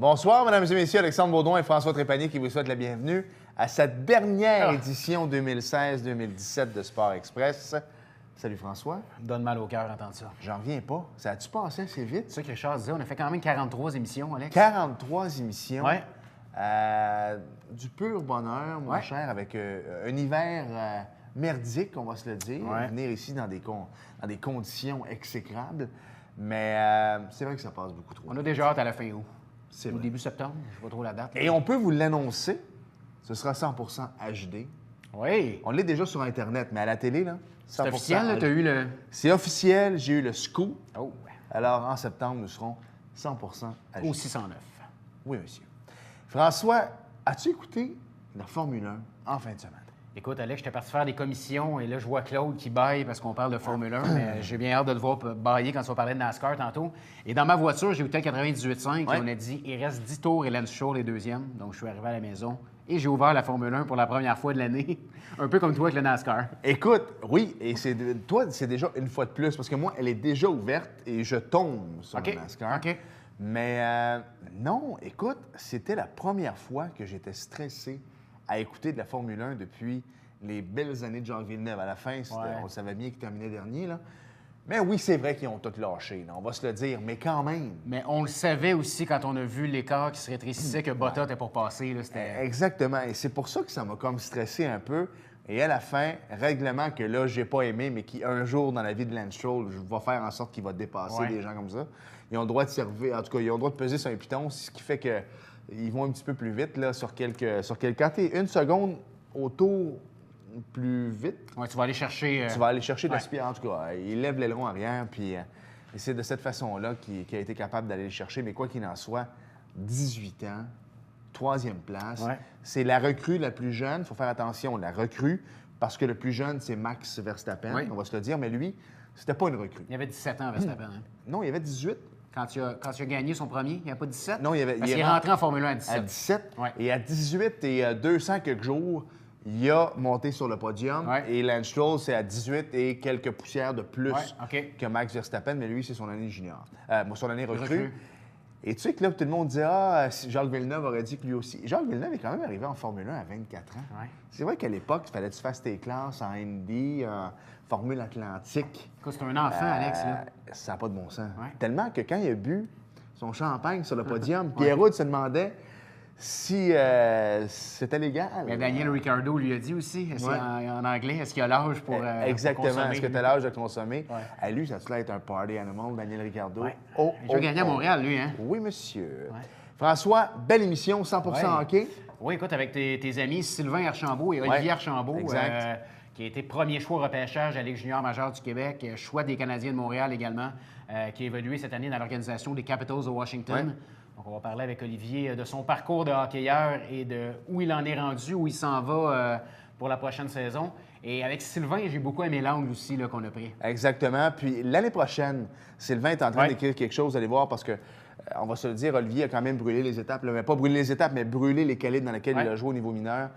Bonsoir, mesdames et messieurs. Alexandre Baudouin et François Trépanier qui vous souhaitent la bienvenue à cette dernière édition 2016-2017 de Sport Express. Salut François. Donne mal au cœur d'entendre ça. J'en reviens pas. Ça a-tu passé assez vite? C'est ça que Richard disait. On a fait quand même 43 émissions, Alex. 43 émissions. Ouais. Du pur bonheur, mon cher, avec un hiver merdique, on va se le dire. Ouais. Venir ici dans des conditions exécrables. Mais c'est vrai que ça passe beaucoup trop. On a déjà hâte à la fin août. C'est Au vrai. début septembre, je ne sais pas trop la date. Et on peut vous l'annoncer, ce sera 100% HD. Oui. On l'est déjà sur Internet, mais à la télé, là, 100% C'est officiel, tu as eu le... C'est officiel, j'ai eu le scoop. Oh. Alors, en septembre, nous serons 100% HD. Au 609. Oui, monsieur. François, as-tu écouté la Formule 1 en fin de semaine? Écoute, Alex, j'étais parti faire des commissions et là, je vois Claude qui baille parce qu'on parle de Formule 1, mais j'ai bien hâte de le voir bailler quand on va parler de NASCAR tantôt. Et dans ma voiture, j'ai écouté 98.5 et on a dit il reste 10 tours et Lance Stroll les deuxièmes. Donc, je suis arrivé à la maison et j'ai ouvert la Formule 1 pour la première fois de l'année. Un peu comme toi avec le NASCAR. Écoute, oui, et toi, c'est déjà une fois de plus, parce que moi, elle est déjà ouverte et je tombe sur le NASCAR. OK. Mais non, écoute, c'était la première fois que j'étais stressé à écouter de la Formule 1 depuis les belles années de Jacques Villeneuve. À la fin, on savait bien qu'il terminait dernier, là. Mais oui, c'est vrai qu'ils ont tout lâché, là, on va se le dire, mais quand même. Mais on le savait aussi quand on a vu l'écart qui se rétrécissait que Bottas était pour passer. Là, Exactement, et c'est pour ça que ça m'a comme stressé un peu. Et à la fin, règlement que là, j'ai pas aimé, mais qui, un jour, dans la vie de Lance Stroll, je vais faire en sorte qu'il va dépasser des gens comme ça. Ils ont le droit de servir, en tout cas, ils ont le droit de peser sur un piton, ce qui fait qu'ils vont un petit peu plus vite, là, sur quelques... Quand t'es une seconde au tour plus vite... Oui, tu vas aller chercher... Tu vas aller chercher de la speed, en tout cas. Il lève l'aileron arrière, puis et c'est de cette façon-là qu'il a été capable d'aller le chercher. Mais quoi qu'il en soit, 18 ans, 3e place. Ouais. C'est la recrue la plus jeune. Il faut faire attention, la recrue, parce que le plus jeune, c'est Max Verstappen, on va se le dire. Mais lui, c'était pas une recrue. Il avait 17 ans, Verstappen. Hein? Non, il avait 18. Quand il a gagné son premier, il n'y avait pas 17? Non, il est rentré en Formule 1 à 17. À 17. Ouais. Et à 18 et 200 quelques jours, il a monté sur le podium. Ouais. Et Lance Stroll, c'est à 18 et quelques poussières de plus OK. que Max Verstappen. Mais lui, c'est son année junior. Son année recrue. Et tu sais que là, tout le monde dit « Ah, Jacques Villeneuve aurait dit que lui aussi. » Jacques Villeneuve est quand même arrivé en Formule 1 à 24 ans. Ouais. C'est vrai qu'à l'époque, il fallait que tu fasses tes classes en Indy, en Formule Atlantique. Écoute, c'est un enfant, Alex. Là. Ça n'a pas de bon sens. Ouais. Tellement que quand il a bu son champagne sur le podium, Pierre-Roud se demandait si c'était légal. Mais Daniel Ricciardo lui a dit aussi, en anglais, est-ce qu'il a l'âge pour exactement. pour consommer? Est-ce que tu as l'âge de consommer? Ouais. À lui, ça a être un party animal, Daniel Ricciardo. Ouais. Il a gagné à Montréal, lui, hein? Oui, monsieur. Ouais. François, belle émission, 100% hockey. Oui, écoute, avec tes amis Sylvain Archambault et Olivier Archambault, qui a été premier choix au repêchage à la Ligue junior majeure du Québec, choix des Canadiens de Montréal également, qui a évolué cette année dans l'organisation des Capitals de Washington. Ouais. Donc, on va parler avec Olivier de son parcours de hockeyeur et de où il en est rendu, où il s'en va pour la prochaine saison. Et avec Sylvain, j'ai beaucoup aimé l'angle aussi qu'on a pris. Exactement. Puis l'année prochaine, Sylvain est en train d'écrire quelque chose, allez voir, parce que on va se le dire, Olivier a quand même brûlé les étapes. Là, mais pas brûlé les étapes, mais brûlé les calibres dans lesquels il a joué au niveau mineur.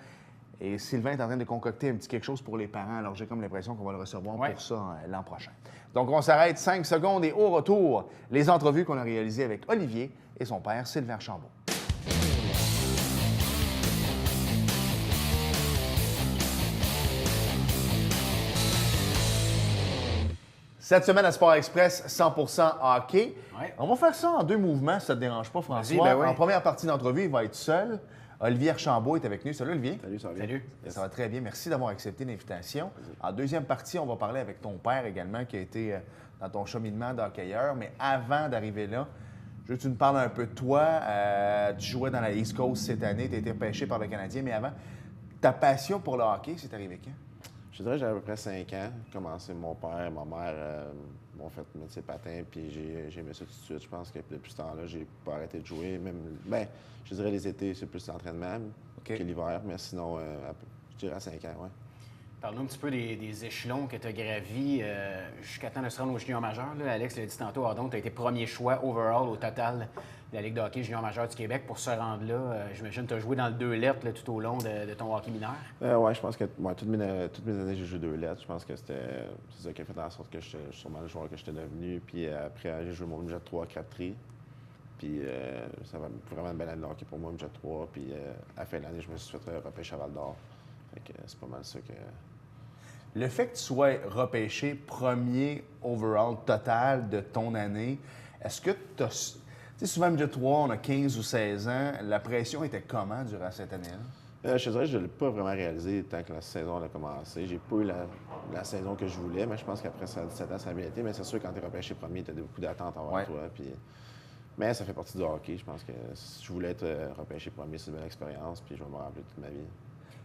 Et Sylvain est en train de concocter un petit quelque chose pour les parents. Alors, j'ai comme l'impression qu'on va le recevoir pour ça l'an prochain. Donc, on s'arrête 5 secondes et au retour, les entrevues qu'on a réalisées avec Olivier et son père, Sylvain Archambault. Cette semaine à Sport Express, 100% hockey. Ouais. On va faire ça en 2 mouvements, si ça ne te dérange pas, François. Ben oui. En première partie d'entrevue, il va être seul. Olivier Archambault est avec nous. Salut, Olivier. Salut, ça va bien? Salut. Ça va très bien. Merci d'avoir accepté l'invitation. En deuxième partie, on va parler avec ton père également, qui a été dans ton cheminement d'hockeyeur. Mais avant d'arriver là, je veux que tu nous parles un peu de toi. Tu jouais dans la East Coast cette année, tu as été repêché par le Canadien. Mais avant, ta passion pour le hockey, c'est arrivé quand? Je dirais que j'avais à peu près 5 ans. J'ai commencé, mon père, ma mère m'ont fait mettre ses patins, puis j'ai aimé ça tout de suite. Je pense que depuis ce temps-là, j'ai pas arrêté de jouer. Même, je dirais les étés, c'est plus l'entraînement que l'hiver, mais sinon, je dirais à 5 ans, ouais. Parle-nous un petit peu des échelons que tu as gravis jusqu'à temps de se rendre au junior majeur. Là. Alex l'a dit tantôt, tu as été premier choix overall au total de la Ligue de hockey junior majeur du Québec. Pour se rendre là, j'imagine que tu as joué dans le 2 lettres là, tout au long de ton hockey mineur. Oui, je pense que toutes mes années, j'ai joué 2 lettres. Je pense que c'est ça qui a fait en sorte que je suis sûrement le joueur que j'étais devenu. Puis après, j'ai joué mon budget 3-4 tri. Puis ça va vraiment une belle année de hockey pour moi, Midget 3. Puis à la fin de l'année, je me suis fait repêcher à Val d'Or. Fait que c'est pas mal ça que... Le fait que tu sois repêché premier overall total de ton année, est-ce que tu as... Tu sais, souvent, Midget 3, on a 15 ou 16 ans. La pression était comment durant cette année-là? Je te dirais que je ne l'ai pas vraiment réalisé tant que la saison a commencé. J'ai pas eu la saison que je voulais, mais je pense qu'après 17 ans, ça a bien été. Mais c'est sûr, quand tu es repêché premier, tu as beaucoup d'attentes envers toi. Puis... Mais ça fait partie du hockey. Je pense que si je voulais être repêché premier, c'est une belle expérience, puis je vais me rappeler toute ma vie.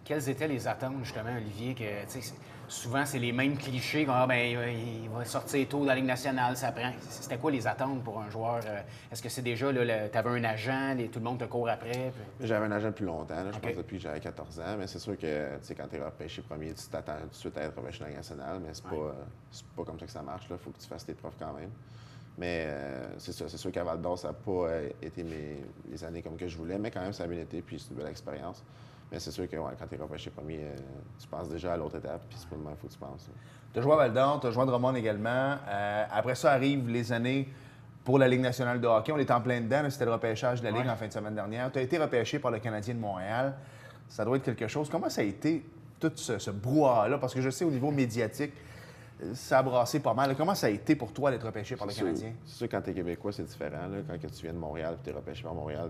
Quelles étaient les attentes, justement, Olivier? Que, souvent, c'est les mêmes clichés. Il va sortir tôt dans la Ligue nationale, ça prend. C'était quoi les attentes pour un joueur? Est-ce que c'est déjà, tu avais un agent, tout le monde te court après? Puis... J'avais un agent depuis longtemps, là, je pense depuis que j'avais 14 ans. Mais c'est sûr que quand tu es repêché premier, tu t'attends tout de suite à être repêché dans la Ligue nationale, mais c'est pas comme ça que ça marche. Il faut que tu fasses tes preuves quand même. Mais c'est sûr qu'à Val d'Or, ça n'a pas été les années comme que je voulais, mais quand même, ça a bien été, puis c'est une belle expérience. Mais c'est sûr que quand tu es repêché premier, tu penses déjà à l'autre étape, puis c'est pas le même, il faut que tu penses. Tu as joué à Val d'Or, tu as joué à Drummond également. Après ça arrivent les années pour la Ligue nationale de hockey. On est en plein dedans, c'était le repêchage de la Ligue en fin de semaine dernière. Tu as été repêché par le Canadien de Montréal. Ça doit être quelque chose. Comment ça a été, tout ce brouhaha-là? Parce que je sais, au niveau médiatique, ça a brassé pas mal. Comment ça a été pour toi d'être repêché par le Canadien? C'est sûr, quand tu es Québécois, c'est différent. Là. Quand tu viens de Montréal et tu es repêché par Montréal,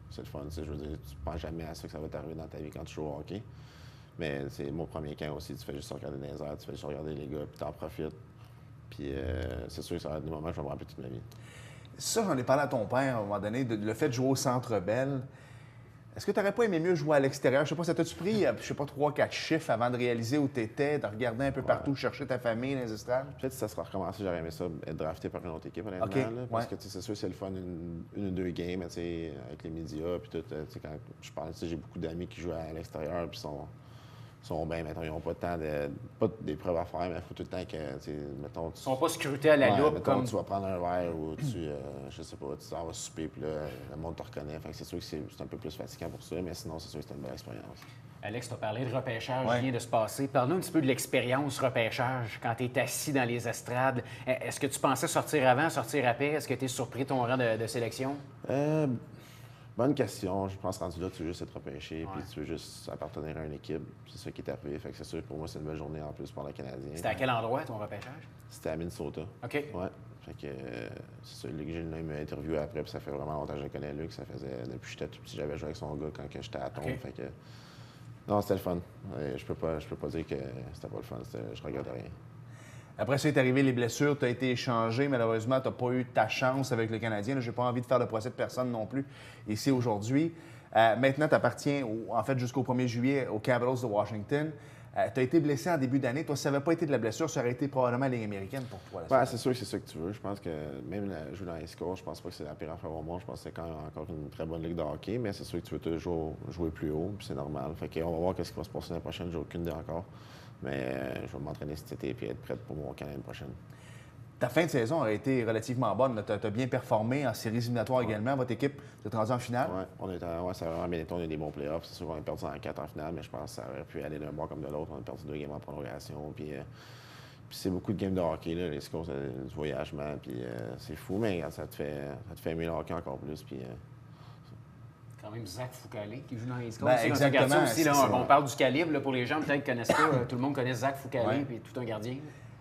c'est le fun. Je veux dire, tu ne penses jamais à ça que ça va t'arriver dans ta vie quand tu joues au hockey. Mais c'est mon premier camp aussi. Tu fais juste regarder dans les airs, tu fais juste regarder les gars, puis tu en profites. Puis c'est sûr que ça va être des moments que je vais me rappeler toute ma vie. Ça, j'en ai parlé à ton père à un moment donné, le fait de jouer au Centre Bell. Est-ce que tu n'aurais pas aimé mieux jouer à l'extérieur? Je sais pas, ça t'a-tu pris, 3-4 chiffres avant de réaliser où tu étais, de regarder un peu partout, chercher ta famille dans les estrades? Peut-être que ça sera recommencé, j'aurais aimé ça, être drafté par une autre équipe, honnêtement. Parce que c'est sûr, c'est le fun, une ou deux games, avec les médias, puis tout. Quand je parle, j'ai beaucoup d'amis qui jouent à l'extérieur, puis sont bien, mettons, ils n'ont pas des preuves à faire, mais il faut tout le temps que, mettons... Ils sont pas scrutés à la loupe mettons, comme... tu vas prendre un verre ou je sais pas, tu t'en vas souper, puis là, le monde te reconnaît. Fait que c'est sûr que c'est un peu plus fatigant pour ça, mais sinon, c'est sûr que c'était une belle expérience. Alex, tu as parlé de repêchage, vient de se passer. Parle-nous un petit peu de l'expérience repêchage quand tu es assis dans les estrades. Est-ce que tu pensais sortir avant, sortir après? Est-ce que tu es surpris de ton rang de sélection? Bonne question. Je pense rendu là, tu veux juste être repêché, puis tu veux juste appartenir à une équipe. C'est ça qui est arrivé. Fait que c'est sûr, pour moi, c'est une belle journée en plus pour le Canadien. C'était à quel endroit, ton repêchage? C'était à Minnesota. OK. Ouais. Fait que c'est ça, Luc Gilles m'a interviewé après, puis ça fait vraiment longtemps que je connais Luc. Ça faisait, depuis que j'étais tout petit, j'avais joué avec son gars quand j'étais à Tombe. Fait que non, c'était le fun. Je peux pas dire que c'était pas le fun. Je regrette rien. Après ça, est arrivé les blessures, tu as été échangé. Malheureusement, tu n'as pas eu ta chance avec le Canadien. Je n'ai pas envie de faire le procès de personne non plus ici aujourd'hui. Maintenant, tu appartiens, en fait, jusqu'au 1er juillet aux Capitals de Washington. Tu as été blessé en début d'année. Toi, si ça n'avait pas été de la blessure, ça aurait été probablement la Ligue américaine pour toi. Ouais, c'est sûr que c'est ça que tu veux. Je pense que même jouer dans les scores, je pense pas que c'est la pire affaire au monde. Je pense que c'est quand même encore une très bonne ligue de hockey, mais c'est sûr que tu veux toujours jouer plus haut, puis c'est normal. Fait qu'on va voir ce qui va se passer l'année prochaine. J'ai aucune idée encore. Mais je vais m'entraîner cet été et être prête pour mon camp l'année prochaine. Ta fin de saison a été relativement bonne. Tu as bien performé en séries éliminatoires également. Votre équipe est rendue en finale? Oui, ça a vraiment bien été. On a eu des bons playoffs. C'est sûr qu'on a perdu en 4 en finale, mais je pense que ça aurait pu aller d'un bord comme de l'autre. On a perdu 2 games en prolongation. Puis c'est beaucoup de games de hockey, là, les scores, du voyagement. Puis c'est fou, mais ça te fait aimer le hockey encore plus. Puis, quand même Zach Foucalé qui joue dans les scores. Exactement. Aussi, là, on parle du calibre là, pour les gens peut-être qui ne connaissent pas. Tout le monde connaît Zach Foucalé puis tout un gardien.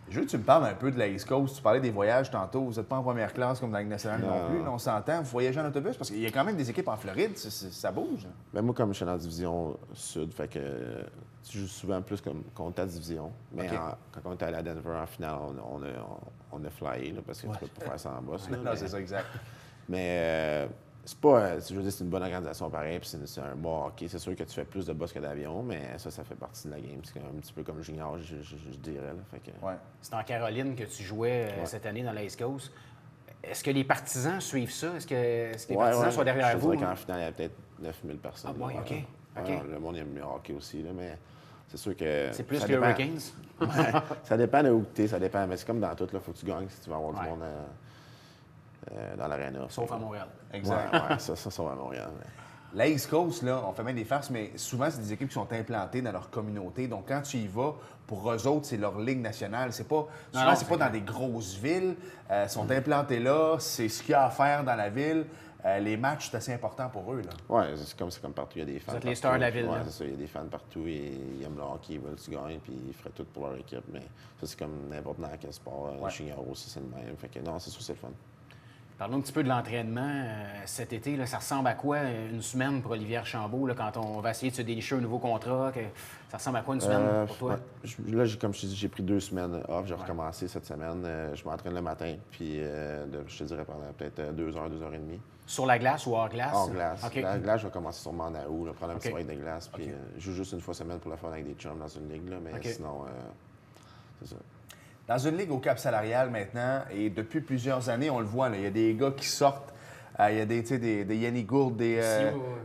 Je veux que tu me parles un peu de la East Coast. Tu parlais des voyages tantôt. Vous n'êtes pas en première classe comme dans la Ligue nationale non plus. Là, on s'entend. Vous voyagez en autobus parce qu'il y a quand même des équipes en Floride. Ça bouge. Ben moi, comme je suis dans la division sud, fait que tu joues souvent plus contre ta division. Mais quand on était allé à Denver en finale, on a flyé là, parce que tu peux pas faire ça en boss. Non, c'est ça, exact. Mais c'est pas. Je veux dire, c'est une bonne organisation pareil, puis c'est un bon hockey. C'est sûr que tu fais plus de boss que d'avion, mais ça fait partie de la game. C'est un petit peu comme junior, je dirais. Là. Fait que... C'est en Caroline que tu jouais cette année dans la East Coast. Est-ce que les partisans suivent ça? Est-ce que les partisans sont derrière vous? Je dirais qu'en finale, il y a peut-être 9000 personnes. Ah, oui, OK. Le monde aime le hockey aussi, là, mais c'est sûr que... C'est plus que les Hurricanes? Ça dépend de où tu es, ça dépend. Mais c'est comme dans tout, il faut que tu gagnes si tu veux avoir du monde dans l'aréna. Sauf à Montréal. Exact. Ça, sauf à Montréal. Mais... La East Coast, là, on fait même des farces, mais souvent, c'est des équipes qui sont implantées dans leur communauté. Donc, quand tu y vas, pour eux autres, c'est leur ligue nationale. C'est pas dans des grosses villes. Ils sont implantés là. C'est ce qu'il y a à faire dans la ville. les matchs, c'est assez important pour eux. Oui, c'est comme partout. Il y a des fans. Vous êtes les stars de la ville. Oui, c'est ça. Il y a des fans partout et ils aiment le hockey, ils veulent que tu gagnes, puis ils feraient tout pour leur équipe. Mais ça, c'est comme n'importe quel sport. Junior aussi, c'est le même. Fait que non, c'est sûr, c'est le fun. Parlons un petit peu de l'entraînement. Cet été, là, ça ressemble à quoi une semaine pour Olivier Archambault, là, quand on va essayer de se dénicher un nouveau contrat? Ça ressemble à quoi une semaine pour toi? Là, comme je te dis, j'ai pris 2 semaines off. J'ai recommencé cette semaine. Je m'entraîne le matin, puis je te dirais pendant peut-être 2 heures, 2 heures et demie. Sur la glace ou hors glace? Hors glace. Okay. La glace, je vais commencer sûrement en août, là, prendre un petit break de glace. Puis je joue juste une fois semaine pour le fun avec des chums dans une ligue, là, mais sinon, c'est ça. Dans une ligue au cap salarial maintenant, et depuis plusieurs années, on le voit, là, il y a des gars qui sortent. Il y a des Yannick Gourde,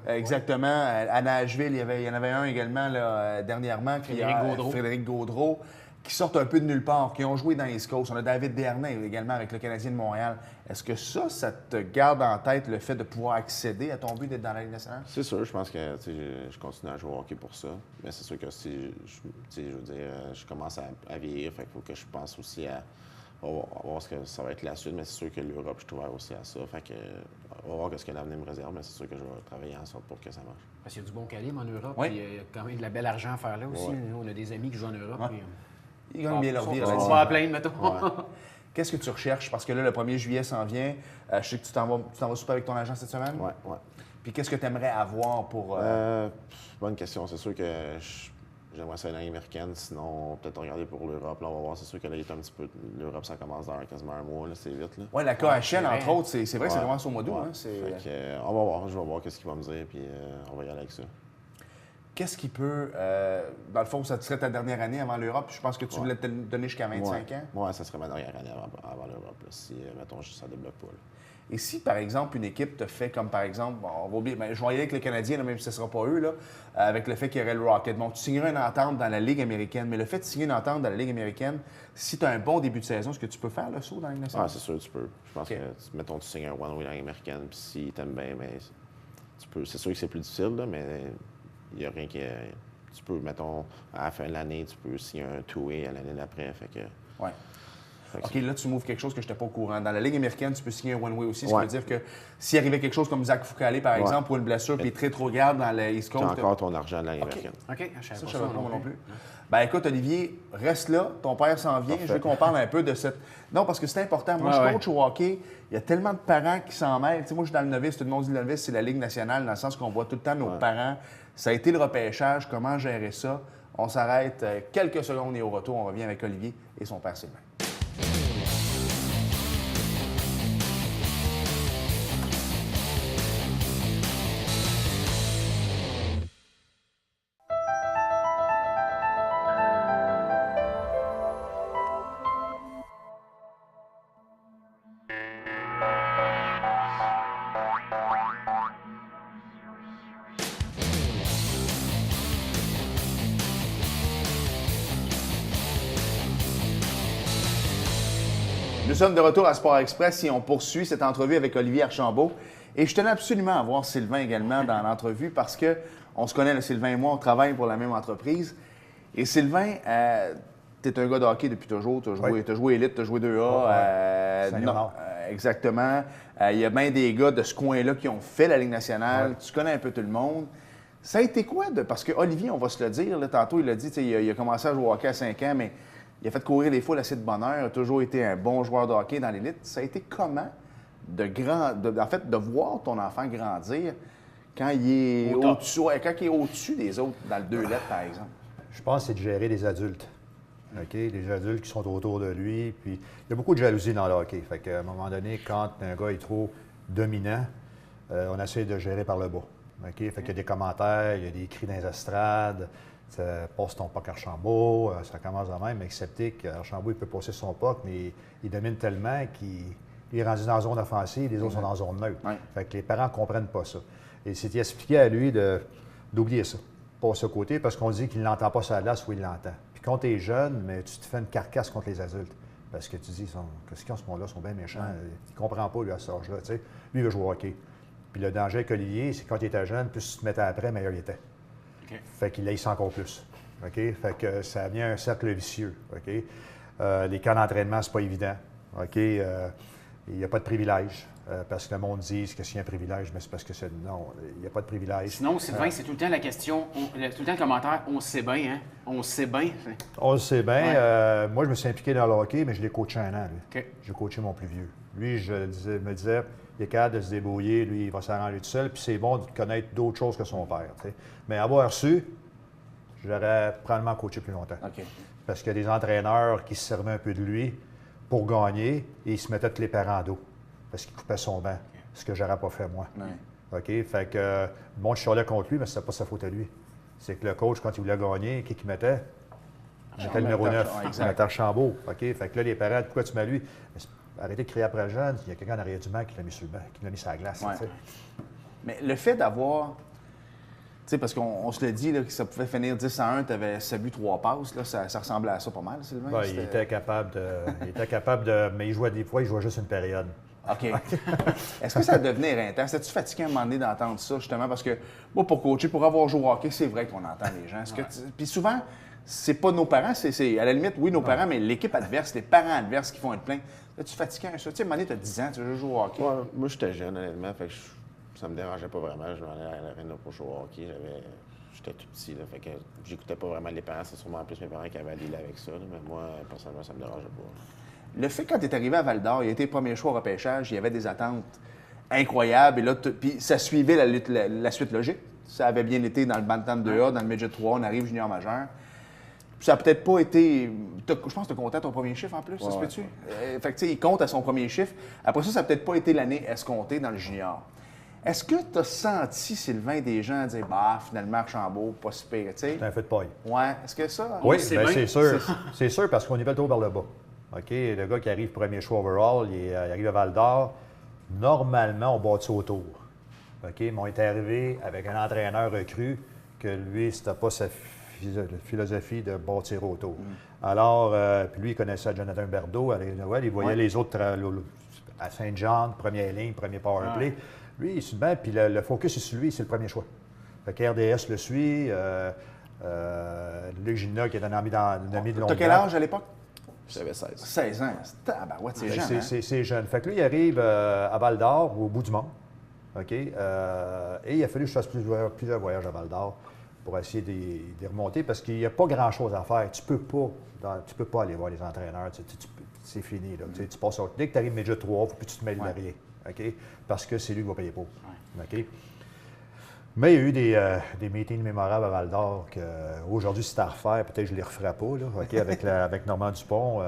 exactement. À Nashville, il y en avait un également là, dernièrement, Frédéric Gaudreau, qui sortent un peu de nulle part, qui ont joué dans East Coast. On a David Dernay également avec le Canadien de Montréal. Est-ce que ça te garde en tête le fait de pouvoir accéder à ton but d'être dans la Ligue nationale? C'est sûr, je pense que je continue à jouer au hockey pour ça. Mais c'est sûr que si je veux dire, je commence à vieillir, fait qu'il faut que je pense aussi à voir ce que ça va être la suite. Mais c'est sûr que l'Europe, je suis ouvert aussi à ça. Fait que on va voir ce que l'avenir me réserve, mais c'est sûr que je vais travailler en sorte pour que ça marche. Parce qu'il y a du bon calibre en Europe, oui. Il y a quand même de la belle argent à faire là aussi. Ouais. On a des amis qui jouent en Europe. Ouais. Ils gagnent bien leur vie. On va à plaindre, mettons. Ouais. Qu'est-ce que tu recherches? Parce que là, le 1er juillet s'en vient. Je sais que tu t'en vas souper avec ton agent cette semaine? Oui. Puis qu'est-ce que tu aimerais avoir pour... Bonne question. C'est sûr que j'aimerais ça aller dans l'américaine. Sinon, peut-être regarder pour l'Europe. Là, on va voir. C'est sûr que là, il est un petit peu... L'Europe, ça commence dans quasiment un mois. Là, c'est vite. Oui, la KHL, entre autres, c'est vrai que ça commence au mois d'août. On va voir. Je vais voir ce qu'il va me dire, puis on va y aller avec ça. Qu'est-ce qui peut... dans le fond, ça serait ta dernière année avant l'Europe. Je pense que tu voulais te donner jusqu'à 25 ans. Oui, ça serait ma dernière année avant l'Europe, là, si, mettons, ça ne débloque pas. Là. Et si, par exemple, une équipe te fait comme, par exemple, on va oublier, je vais y aller avec les Canadiens, là, même si ce ne sera pas eux, là, avec le fait qu'il y aurait le Rocket. Bon, tu signerais une entente dans la Ligue américaine, mais le fait de signer une entente dans la Ligue américaine, si tu as un bon début de saison, est-ce que tu peux faire le saut dans la Ligue nationale? Ah, c'est sûr, tu peux. Je pense que, mettons, tu signes un one-way dans la Ligue américaine, puis si tu aimes bien, mais tu peux. C'est sûr que c'est plus difficile, là, mais il n'y a rien qui... Tu peux, mettons, à la fin de l'année, tu peux signer un two-way à l'année d'après. Fait que... Oui. OK, là, tu m'ouvres quelque chose que je n'étais pas au courant. Dans la Ligue américaine, tu peux signer un one-way aussi. Ça veut dire que s'il arrivait quelque chose comme Zach Foucalé, par exemple, ou une blessure, puis il est très trop garde dans le East Coast... Tu as encore ton argent de la Ligue américaine. OK, je ne savais pas moi non plus. Ben écoute, Olivier, reste là. Ton père s'en vient. Parfait. Je veux qu'on parle un peu de cette... Non, parce que c'est important. Moi, je coach au hockey. Il y a tellement de parents qui s'en mêlent. Tu sais, moi, je suis dans le novice. Tout le monde dit le novice, c'est la Ligue nationale, dans le sens qu'on voit tout le temps nos parents. Ça a été le repêchage. Comment gérer ça? On s'arrête quelques secondes et au retour, on revient avec Olivier et son père Sylvain. Nous sommes de retour à Sport Express et on poursuit cette entrevue avec Olivier Archambault. Et je tenais absolument à voir Sylvain également dans l'entrevue parce qu'on se connaît, Sylvain et moi, on travaille pour la même entreprise. Et Sylvain, tu es un gars de hockey depuis toujours. Tu as joué élite, tu as joué 2A. Exactement. Il y a bien des gars de ce coin-là qui ont fait la Ligue nationale. Ouais. Tu connais un peu tout le monde. Ça a été quoi de... Parce que Olivier, on va se le dire, là, tantôt, il a dit, il a commencé à jouer au hockey à 5 ans, mais il a fait courir les foules assez de bonheur. Il a toujours été un bon joueur de hockey dans l'élite. Ça a été comment de voir ton enfant grandir quand il est au-dessus des autres dans le 2 lettres, par exemple? Je pense que c'est de gérer les adultes. Okay? Les adultes qui sont autour de lui. Puis il y a beaucoup de jalousie dans le hockey. Fait qu'à un moment donné, quand un gars est trop dominant, on essaie de gérer par le bas. Okay? Fait qu'il y a des commentaires, il y a des cris dans les estrades. Ça passe ton puck à Archambault, ça commence de même, excepté qu'Archambault, il peut passer son puck, mais il domine tellement qu'il est rendu dans la zone offensive, les autres sont dans la zone neutre. Ouais. Fait que les parents ne comprennent pas ça. Et c'était expliqué à lui d'oublier ça, passer à côté, parce qu'on dit qu'il ne l'entend pas sur la glace ou il l'entend. Puis quand tu es jeune, mais tu te fais une carcasse contre les adultes. Parce que tu dis, qu'est-ce qu'ils ont ce monde-là, ils sont bien méchants. Ouais. Il ne comprend pas, lui, à cet âge-là. Lui, il veut jouer au hockey. Puis le danger avec Olivier, c'est que quand il était jeune, plus tu te mettais après, meilleur il était. Okay. Fait qu'il laisse encore plus. Okay? Fait que ça devient un cercle vicieux. Okay? Les camps d'entraînement, c'est pas évident. Okay? Il n'y a pas de privilège. Parce que le monde dit que s'il y a un privilège, mais c'est parce que c'est. Non, il n'y a pas de privilège. Sinon, Sylvain, c'est tout le temps la question, tout le temps le commentaire, on sait bien, hein? On sait bien. On le sait bien. Ouais. Moi, je me suis impliqué dans le hockey, mais je l'ai coaché un an. OK. J'ai coaché mon plus vieux. Lui, me disais, il est capable de se débrouiller, lui, il va s'arranger tout seul, puis c'est bon de connaître d'autres choses que son père. T'sais. Mais avoir su, j'aurais probablement coaché plus longtemps. OK. Parce qu'il y a des entraîneurs qui se servaient un peu de lui pour gagner et ils se mettaient tous les parents dos parce qu'il coupait son banc, ce que j'aurais pas fait moi. Ouais. OK? Fait que le monde chialait contre lui, mais c'était pas sa faute à lui. C'est que le coach, quand il voulait gagner, qui mettait? Il mettait le numéro 9. Il mettait Archambault. OK? Fait que là, les parents, pourquoi tu mets lui? Arrêtez de crier après le jeune, il y a quelqu'un en arrière du banc qui l'a mis sur le banc, qui l'a mis sur la glace. Ouais. Mais le fait d'avoir. Tu sais, parce qu'on se le dit, là, que ça pouvait finir 10-1, tu avais 7 buts, 3 passes, là, ça ressemblait à ça pas mal, Sylvain? Ben, il était capable de. Mais il jouait des fois, il jouait juste une période. OK. Est-ce que ça devenait éreintant? C'était-tu fatigué à un moment donné d'entendre ça, justement? Parce que, moi, pour coacher, pour avoir joué au hockey, c'est vrai qu'on entend les gens. Puis souvent, c'est pas nos parents, c'est à la limite, oui, nos parents, mais l'équipe adverse, les parents adverses qui font être pleins. Là-tu fatigué à ça? Tu sais, à un moment donné, tu as 10 ans, tu veux jouer au hockey. Ouais, moi, j'étais jeune, honnêtement, fait que ça me dérangeait pas vraiment. Je m'en allais à l'aréna pour jouer au hockey. J'étais tout petit, là, fait que j'écoutais pas vraiment les parents. C'est sûrement plus mes parents qui avaient à dealer avec ça, là, mais moi, personnellement, ça me dérangeait pas. Le fait, quand tu es arrivé à Val-d'Or, il a été premier choix au repêchage, il y avait des attentes incroyables. Et là, puis ça suivait la suite logique. Ça avait bien été dans le Bantam 2A, dans le Midget 3, on arrive junior majeur. Puis ça n'a peut-être pas été. Je pense que tu as compté à ton premier chiffre en plus, ça se peut-tu? Fait que, tu sais, il compte à son premier chiffre. Après ça, ça n'a peut-être pas été l'année escomptée dans le junior. Est-ce que tu as senti, Sylvain, des gens dire, bah, finalement, Archambault, pas si pire, tu sais? C'est un feu de paille. Ouais. Est-ce que ça. Oui, c'est bien, bien. c'est sûr. C'est sûr parce qu'on est le tour vers le bas. OK? Le gars qui arrive premier choix overall, il arrive à Val-d'Or. Normalement, on bâtit autour. OK? Mais on est arrivé avec un entraîneur recru que lui, c'était pas sa philosophie de bâtir autour. Alors, puis lui, il connaissait Jonathan Berdo à Noël. Il voyait les autres à Saint-Jean, première ligne, premier power play. Lui, il est bien, puis le focus est sur lui, c'est le premier choix. Fait que RDS le suit. Luc Gina, qui est un ami de longue T'as quel âge à l'époque? J'avais 16. 16 ans. Tabarouette, c'est jeune. C'est jeune. Fait que lui, il arrive à Val-d'Or, au bout du monde. OK? Et il a fallu que je fasse plusieurs voyages à Val-d'Or pour essayer de remonter parce qu'il n'y a pas grand-chose à faire. Tu peux pas aller voir les entraîneurs. C'est fini. Là. Tu passes au... Dès que tu arrives Midget 3, il ne faut plus que tu te mêles de rien. OK? Parce que c'est lui qui va payer pour. OK? Mais il y a eu des meetings mémorables à Val-d'Or qu'aujourd'hui, si c'était à refaire, peut-être que je ne les referais pas, là, OK, avec Normand Dupont,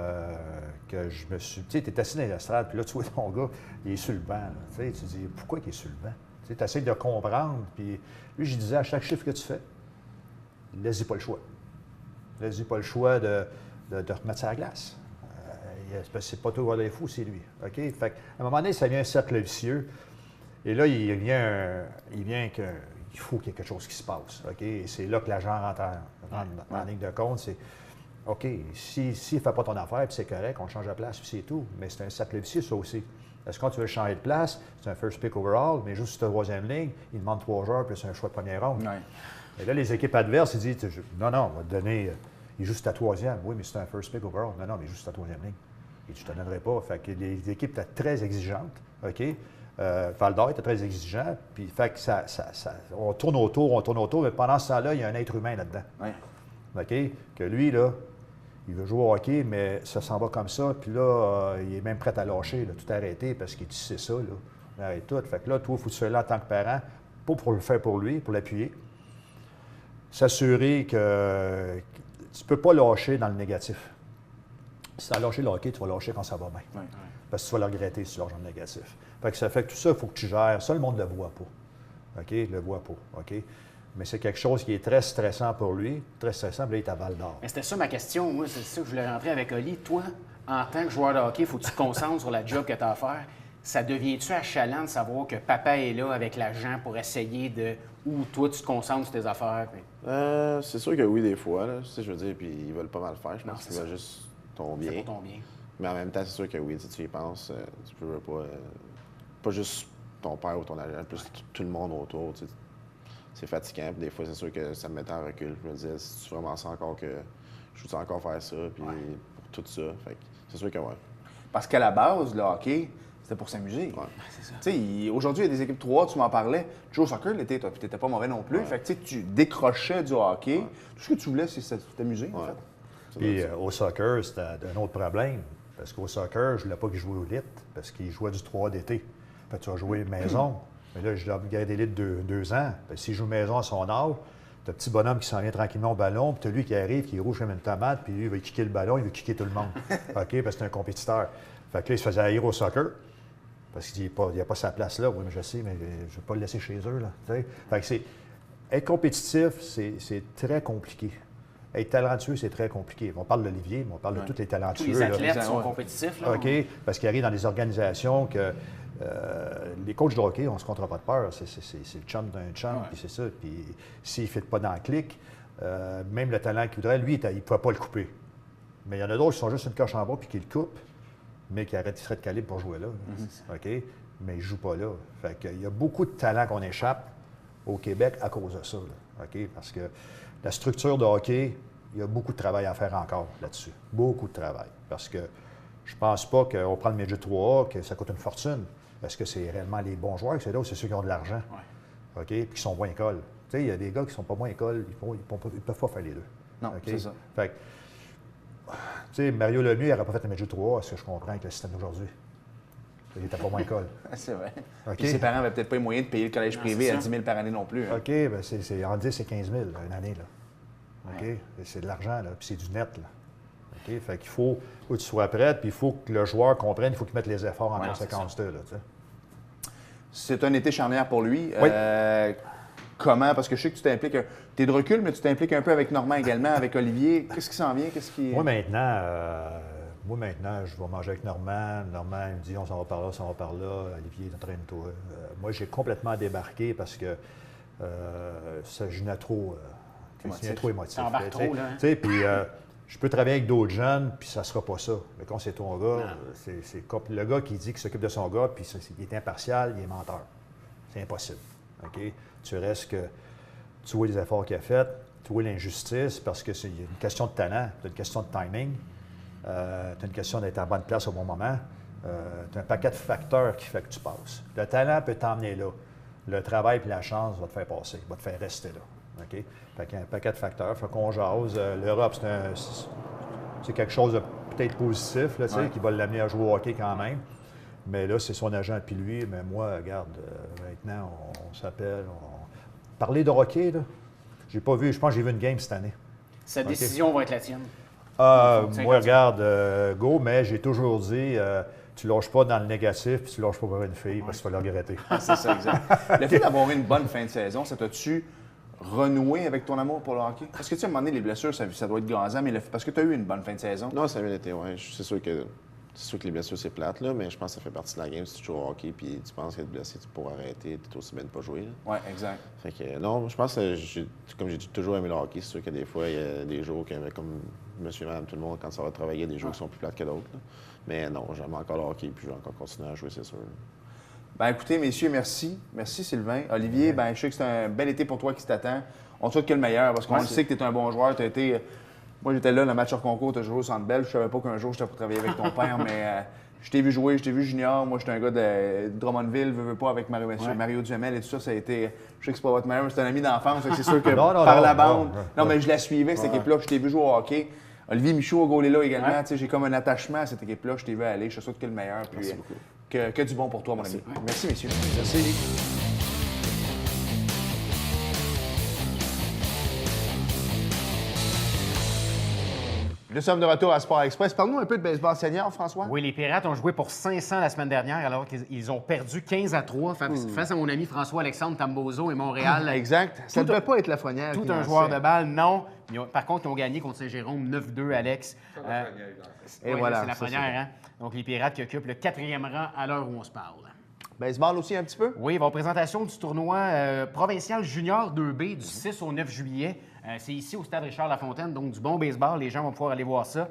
que je me suis... Tu sais, tu es assis dans l'estrade, puis là, tu vois ton gars, il est sur le banc. Là, tu te dis, pourquoi il est sur le banc? Tu essaies de comprendre, puis lui, je disais, à chaque chiffre que tu fais, laisse-y pas le choix. Laisse-y pas le choix de remettre ça à la glace. C'est pas toi les fous, c'est lui. OK? Fait qu'à un moment donné, ça devient un cercle vicieux. Et là, il vient que... Il faut qu'il y ait quelque chose qui se passe. OK? Et c'est là que l'agent rentre en ligne de compte. C'est OK, s'il ne fait pas ton affaire, puis c'est correct, on change de place, puis c'est tout. Mais c'est un cercle vicieux, ça aussi. Est-ce que quand tu veux changer de place, c'est un first pick overall, mais juste sur ta troisième ligne, il demande 3 joueurs, puis c'est un choix de première ronde. Ouais. Et là, les équipes adverses, ils disent non, on va te donner. Il est juste ta troisième. Oui, mais c'est un first pick overall. Non, mais juste ta troisième ligne. Et tu ne te donnerais pas. Fait que les équipes étaient très exigeantes. OK? Val-d'Or était très exigeant, puis fait que on tourne autour, mais pendant ce temps-là, il y a un être humain là-dedans. Ouais. OK? Que lui, là, il veut jouer au hockey, mais ça s'en va comme ça, puis là, il est même prêt à lâcher, là, tout arrêter, parce qu'il dit c'est ça, là, on arrête tout. Fait que là, toi, il faut que tu sois là en tant que parent, pas pour le faire pour lui, pour l'appuyer. S'assurer que tu ne peux pas lâcher dans le négatif. Si tu as lâché le hockey, tu vas lâcher quand ça va bien. Ouais. Parce que tu vas le regretter si tu lâches dans le négatif. Fait que ça fait que tout ça, il faut que tu gères. Ça, le monde ne le voit pas. OK? Il ne le voit pas. OK? Mais c'est quelque chose qui est très stressant pour lui. Très stressant, puis là, il est à Val-d'Or. Mais c'était ça ma question. Moi, c'est ça que je voulais rentrer avec Oli. Toi, en tant que joueur de hockey, il faut que tu te concentres sur la job que tu as à faire. Ça devient-tu achalant de savoir que papa est là avec l'agent pour essayer de... Ou toi, tu te concentres sur tes affaires? Puis... C'est sûr que oui, des fois. Là, tu sais, je veux dire, puis ils veulent pas mal faire. Je pense qu'ils veulent juste ton bien. C'est pour ton bien. Mais en même temps, c'est sûr que oui, tu y penses. Tu peux pas juste ton père ou ton agent, plus tout le monde autour. Tu sais. C'est fatigant. Puis des fois, c'est sûr que ça me mettait en recul. Je me disais, si tu vraiment sens encore que je veux encore faire ça, puis pour tout ça. Fait que c'est sûr que ouais. Parce qu'à la base, le hockey, C'était pour s'amuser. Ouais. Tu sais, aujourd'hui, il y a des équipes 3, tu m'en parlais. Tu joues au soccer l'été, toi, puis t'étais pas mauvais non plus. Fait que tu sais, tu décrochais du hockey. Tout ce que tu voulais, c'est t'amuser, en fait. Puis au soccer, c'était un autre problème. Parce qu'au soccer, je voulais pas qu'il joue au lit, parce qu'il jouait du 3 d'été. Fait que tu vas jouer maison. Mais là, je dois garder l'élite de 2 ans. S'il joue maison à son âge, t'as le petit bonhomme qui s'en vient tranquillement au ballon, puis t'as lui qui arrive, qui est rouge comme une tomate, puis lui, il va kicker le ballon, il veut kicker tout le monde. OK? Parce que c'est un compétiteur. Fait que là, il se faisait haïr au soccer, parce qu'il n'y a pas sa place là. Oui, mais je sais, mais je ne vais pas le laisser chez eux, là. T'sais? Fait que être compétitif, c'est très compliqué. Être talentueux, c'est très compliqué. On parle d'Olivier, mais on parle de tous les talentueux. Tous les athlètes là. sont compétitifs. Là, OK? Parce qu'il arrive dans des organisations que les coachs de hockey, on ne se comptera pas de peur. C'est le chum d'un chum, puis c'est ça. Puis s'il ne fit pas dans le clic, même le talent qu'il voudrait, lui, il ne pouvait pas le couper. Mais il y en a d'autres qui sont juste une coche en bas puis qui le coupent, mais qui arrêteraient de calibre pour jouer là. OK? Mais il ne joue pas là. Fait qu'il y a beaucoup de talents qu'on échappe au Québec à cause de ça. Là. OK? Parce que la structure de hockey, il y a beaucoup de travail à faire encore là-dessus. Beaucoup de travail. Parce que je pense pas qu'on prend le midget 3A, que ça coûte une fortune. Est-ce que c'est réellement les bons joueurs que c'est là ou c'est ceux qui ont de l'argent? Ouais. OK? Puis qui sont bons école. Tu sais, il y a des gars qui sont pas bons école, ils ne peuvent pas faire les deux. Non, OK? c'est ça. Fait que, tu sais, Mario Lemieux, il n'aurait pas fait le midget 3A, ce que je comprends avec le système d'aujourd'hui. Il n'était pas bon école. C'est vrai. OK. Puis ses parents n'avaient peut-être pas les moyens de payer le collège privé à 10 000 par année non plus. Hein. OK, bien, en 10, c'est 15 000 une année. Là. OK? Ouais. C'est de l'argent, là, puis c'est du net. Là. OK? Fait qu'il faut que tu sois prêt, puis il faut que le joueur comprenne, il faut qu'il mette les efforts en conséquence d'eux. C'est un été charnière pour lui. Oui. Comment? Parce que je sais que tu t'impliques. Tu es de recul, mais tu t'impliques un peu avec Normand également, avec Olivier. Qu'est-ce qui s'en vient? Moi, maintenant, je vais manger avec Normand. Normand, il me dit, on s'en va par là, on s'en va par là. Olivier, entraîne-toi. Moi, j'ai complètement débarqué parce que ça gênait trop. C'est trop émotif. Ça embarque trop, là. Puis je peux travailler avec d'autres jeunes, puis ça ne sera pas ça. Mais quand c'est ton gars, c'est comme le gars qui dit qu'il s'occupe de son gars, puis il est impartial, il est menteur. C'est impossible. OK? Tu restes que tu vois les efforts qu'il a faits, tu vois l'injustice, parce que c'est une question de talent, c'est une question de timing. C'est une question d'être à la bonne place au bon moment. Tu as un paquet de facteurs qui fait que tu passes. Le talent peut t'emmener là. Le travail et la chance va te faire passer, va te faire rester là. OK? Fait qu'il y a un paquet de facteurs. Fait qu'on jase. L'Europe, c'est quelque chose de peut-être positif, là, qui va l'amener à jouer au hockey quand même. Mais là, c'est son agent puis lui. Mais moi, regarde, maintenant, on s'appelle. Parler de hockey, là, j'ai pas vu. Je pense que j'ai vu une game cette année. Cette décision va être la tienne. Moi, regarde, go, mais j'ai toujours dit, tu lâches pas dans le négatif, puis tu lâches pas pour une fille, parce que tu vas le regretter. C'est ça, exact. Le fait d'avoir eu une bonne fin de saison, ça t'a-tu renoué avec ton amour pour le hockey? Parce que, tu sais, à un moment donné, les blessures, ça doit être gazant, mais parce que tu as eu une bonne fin de saison. Non, ça a bien été, oui. C'est sûr que les blessures, c'est plate, là, mais je pense que ça fait partie de la game. Si tu joues au hockey puis tu penses qu'être blessé, tu pourras arrêter, tu es aussi bien de pas jouer. Oui, exact. Fait que, non, je pense que, comme j'ai toujours aimé le hockey, c'est sûr que des fois, il y a des jours comme monsieur et madame, tout le monde, quand ça va travailler, il y a des jours qui sont plus plates que d'autres. Là. Mais non, j'aime encore le hockey puis je vais encore continuer à jouer, c'est sûr. Bien, écoutez, messieurs, merci. Merci, Sylvain. Olivier, ben, je sais que c'est un bel été pour toi qui t'attend. On te souhaite que le meilleur, parce qu'on le sait que tu es un bon joueur. Moi, j'étais là, le match hors concours, tu as joué au Centre Bell. Je savais pas qu'un jour, j'étais pour travailler avec ton père, mais je t'ai vu jouer, je t'ai vu junior. Moi, j'étais un gars de Drummondville, veux pas, avec Mario Duhamel et tout ça. Ça a été, je sais que c'est pas votre meilleur, mais c'est un ami d'enfance. C'est sûr que par la bande. Non, mais je la suivais, cette équipe-là. Je t'ai vu jouer au hockey. Olivier Michaud au goal est là également. J'ai comme un attachement à cette équipe-là. Je t'ai vu aller. Je te souhaite que le meilleur. Puis, merci beaucoup. Que du bon pour toi, mon ami. Merci, messieurs. Merci. Nous sommes de retour à Sport Express. Parle-nous un peu de baseball senior, François. Oui, les Pirates ont joué pour 500 la semaine dernière, alors qu'ils ont perdu 15-3 face à mon ami François-Alexandre Tambozo et Montréal. Exact. Ça ne devait pas être Lafrenière. Tout un joueur de balle, non. Par contre, ils ont gagné contre Saint-Jérôme 9-2, Alex. Et voilà. C'est Lafrenière, hein? Donc, les Pirates qui occupent le 4e rang à l'heure où on se parle. Baseball aussi un petit peu? Oui, il va avoir présentation du tournoi provincial junior 2B du 6 au 9 juillet. C'est ici au stade Richard-Lafontaine, donc du bon baseball. Les gens vont pouvoir aller voir ça.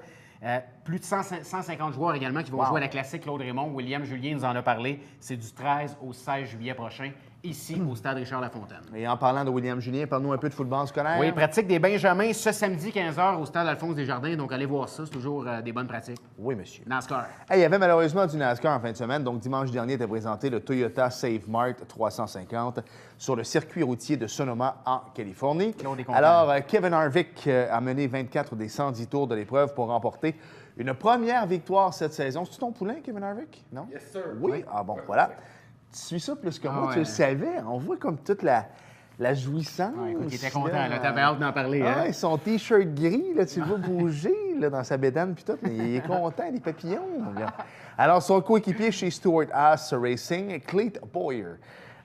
Plus de 150 joueurs également qui vont jouer à la classique Claude Raymond. William Julien nous en a parlé. C'est du 13 au 16 juillet prochain. ici au stade Richard-Lafontaine. Et en parlant de William Julien, parle-nous un peu de football scolaire. Oui, pratique des Benjamins ce samedi 15h au stade Alphonse Desjardins. Donc, allez voir ça. C'est toujours des bonnes pratiques. Oui, monsieur. NASCAR. Hey, il y avait malheureusement du NASCAR en fin de semaine. Donc, dimanche dernier était présenté le Toyota Save Mart 350 sur le circuit routier de Sonoma en Californie. Claude est content. Alors, Kevin Harvick a mené 24 des 110 tours de l'épreuve pour remporter une première victoire cette saison. C'est ton poulain, Kevin Harvick? Non? Yes, sir. Oui? Ah bon, voilà. Tu suis ça plus que moi, ouais. tu le savais. On voit comme toute la jouissance. Ouais, écoute, il était content. Là, t'avais hâte d'en parler. Ah, Hein? ouais, son T-shirt gris, là, tu le vois bouger là, dans sa bédane puis tout, mais il est content, les papillons. Là. Alors, son coéquipier chez Stewart Haas Racing, Clete Boyer,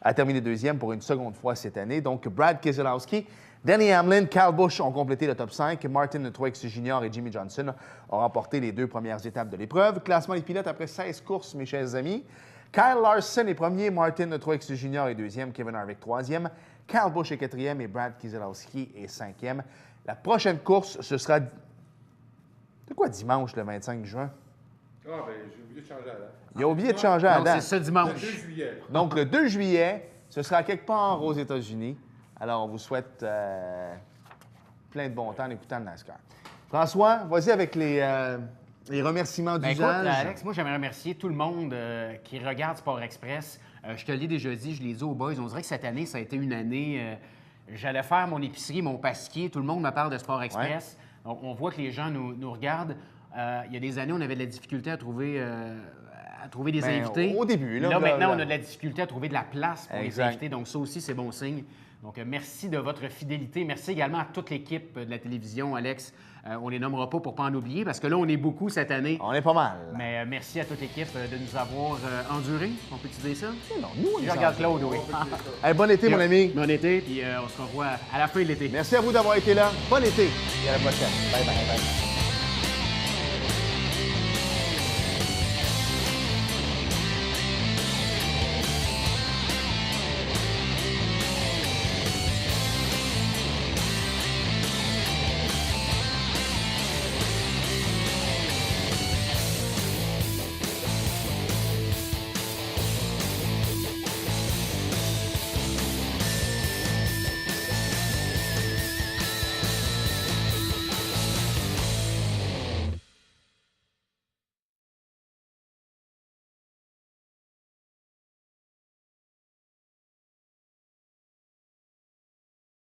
a terminé deuxième pour une seconde fois cette année. Donc, Brad Keselowski, Denny Hamlin, Kyle Busch ont complété le top 5. Martin Truex Jr. et Jimmy Johnson ont remporté les 2 premières étapes de l'épreuve. Classement des pilotes après 16 courses, mes chers amis. Kyle Larson est premier, Martin Truex Jr. est deuxième, Kevin Harvick troisième, Kyle Busch est quatrième et Brad Keselowski est cinquième. La prochaine course, ce sera... C'est quoi dimanche, le 25 juin? Ah, ben, j'ai oublié de changer la date. Il a oublié de changer la Donc, date. c'est ce Le 2 dimanche. juillet. Donc, le 2 juillet, ce sera quelque part aux États-Unis. Alors, on vous souhaite plein de bon temps en écoutant le NASCAR. François, vas-y avec les remerciements Ben, écoute, d'usage. Alex, moi, j'aimerais remercier tout le monde qui regarde Sport Express. Je te l'ai déjà dit, je l'ai dit aux boys, on dirait que cette année, ça a été une année... j'allais faire mon épicerie, mon pasquier, tout le monde me parle de Sport Express. On voit que les gens nous regardent. Il y a des années, on avait de la difficulté à trouver des Ben, invités. au début, là, maintenant, là. on a de la difficulté à trouver de la place pour Exact. les invités. Donc, ça aussi, c'est bon signe. Donc, merci de votre fidélité. Merci également à toute l'équipe de la télévision, Alex. On les nommera pas pour pas en oublier, parce que là, on est beaucoup cette année. On est pas mal. Mais merci à toute l'équipe de nous avoir endurés. On peut-tu dire ça? Non, nous, on Je est regarde ensemble. Claude, oui. Hey, bon été, mon ami. Bon été, puis on se revoit à la fin de l'été. Merci à vous d'avoir été là. Bon été et à la prochaine. Bye, bye, bye.